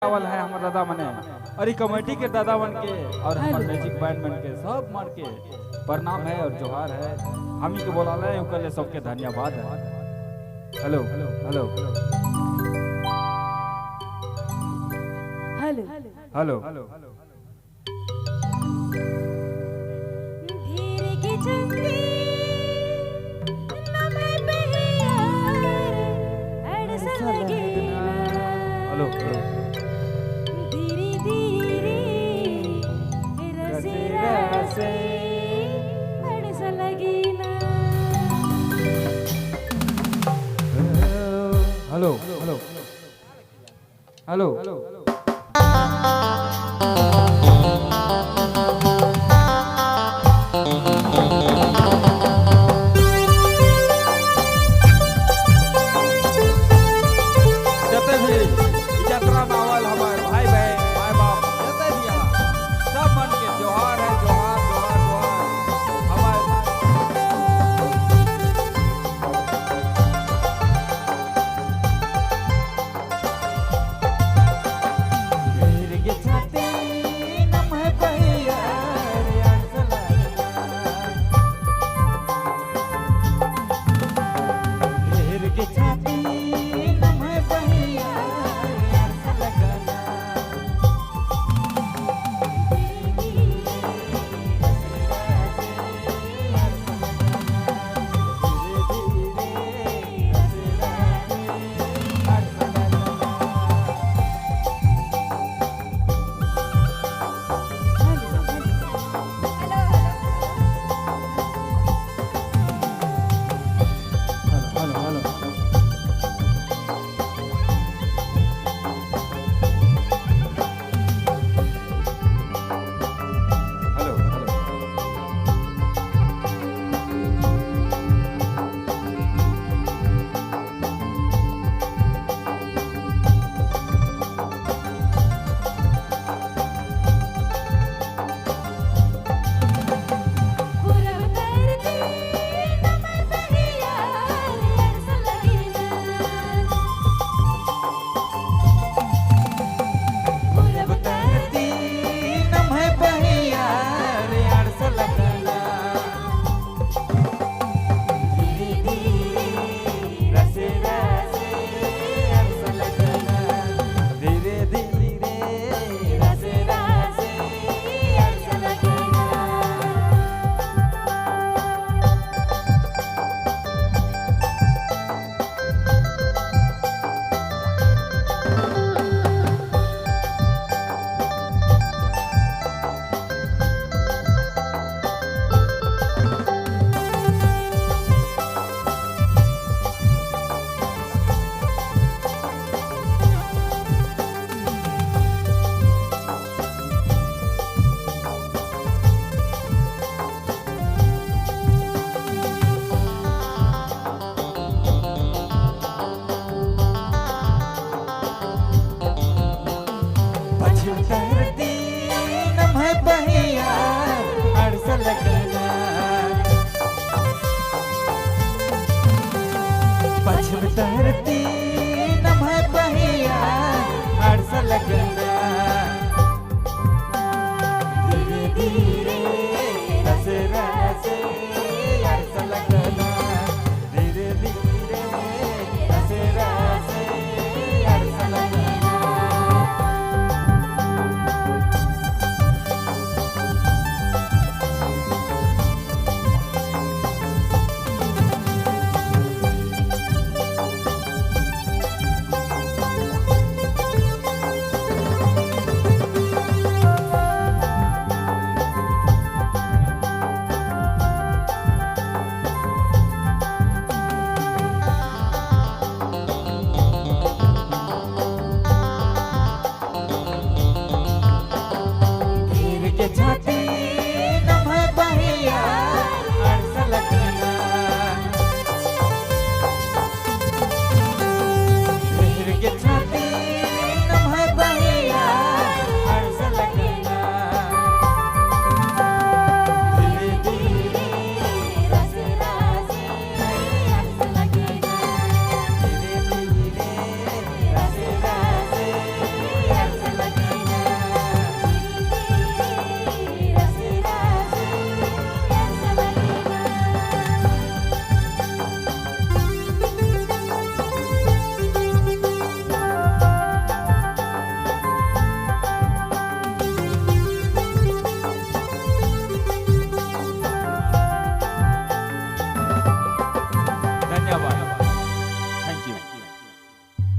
चावल है हमारे दादा मने और कमेटी के दादा बन के और हमारे मैजिक बैंड बन के सब मान के प्रणाम है और जोहार है। हम ही के बोला ले उनके सबके धन्यवाद है। हेलो हेलो हेलो हेलो धीरे की चंदी नमे पे यार अड़सन लगे हेलो धीरे धीरे रसे रसे अड़सन लगी ना। Hello hello hello